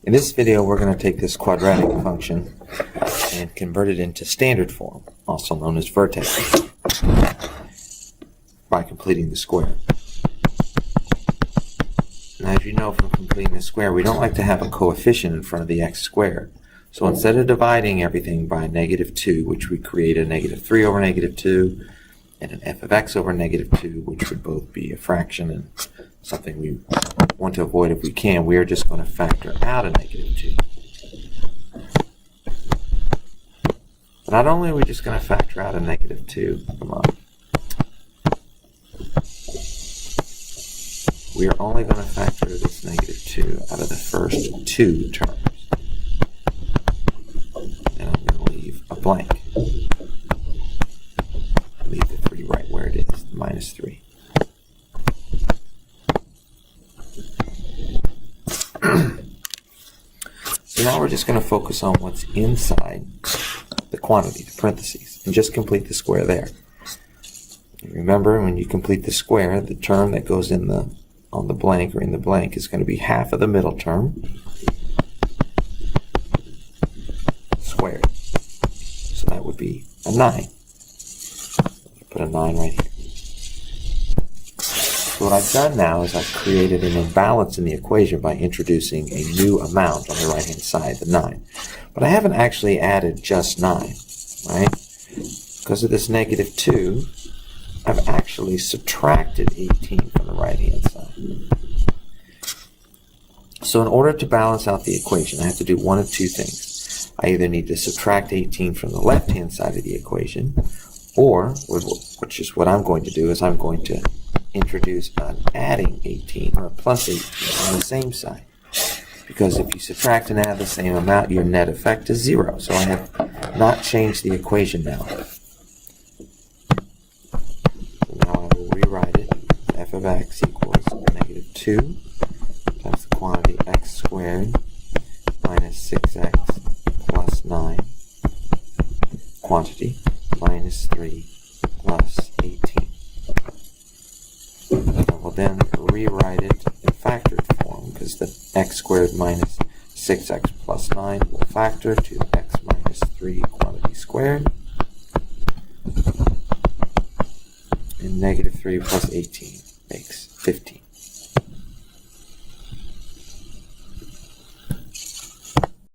In this video, we're going to take this quadratic function and convert it into standard form, also known as vertex, by completing the square. Now, as you know from completing the square, we don't like to have a coefficient in front of the x squared. So instead of dividing everything by -2, which would create a -3 over -2, and an f of x over -2, which would both be a fraction and something we want to avoid if we can, we are just going to factor out a -2. But not only are we just going to factor out a -2, we are only going to factor this -2 out of the first two terms. And I'm going to leave a blank. Leave the 3 right where it is, -3. So now we're just going to focus on what's inside the quantity, the parentheses, and just complete the square there. Remember, when you complete the square, the term that goes in the on the blank or in the blank is going to be half of the middle term squared. So that would be a 9. Put a 9 right here. So what I've done now is I've created an imbalance in the equation by introducing a new amount on the right-hand side, the 9. But I haven't actually added just 9, right? Because of this -2, I've actually subtracted 18 from the right-hand side. So in order to balance out the equation, I have to do one of two things. I either need to subtract 18 from the left-hand side of the equation, or, which is what I'm going to do, is I'm going to introduce an adding 18 or a plus 18 on the same side. Because if you subtract and add the same amount, your net effect is 0. So I have not changed the equation now. So now I will rewrite it. F of x equals -2 times the quantity x squared minus 6x plus 9 quantity minus 3 plus 18. I will then rewrite it in factored form because the x squared minus 6x plus 9 will factor to x minus 3 quantity squared. And -3 plus 18 makes 15.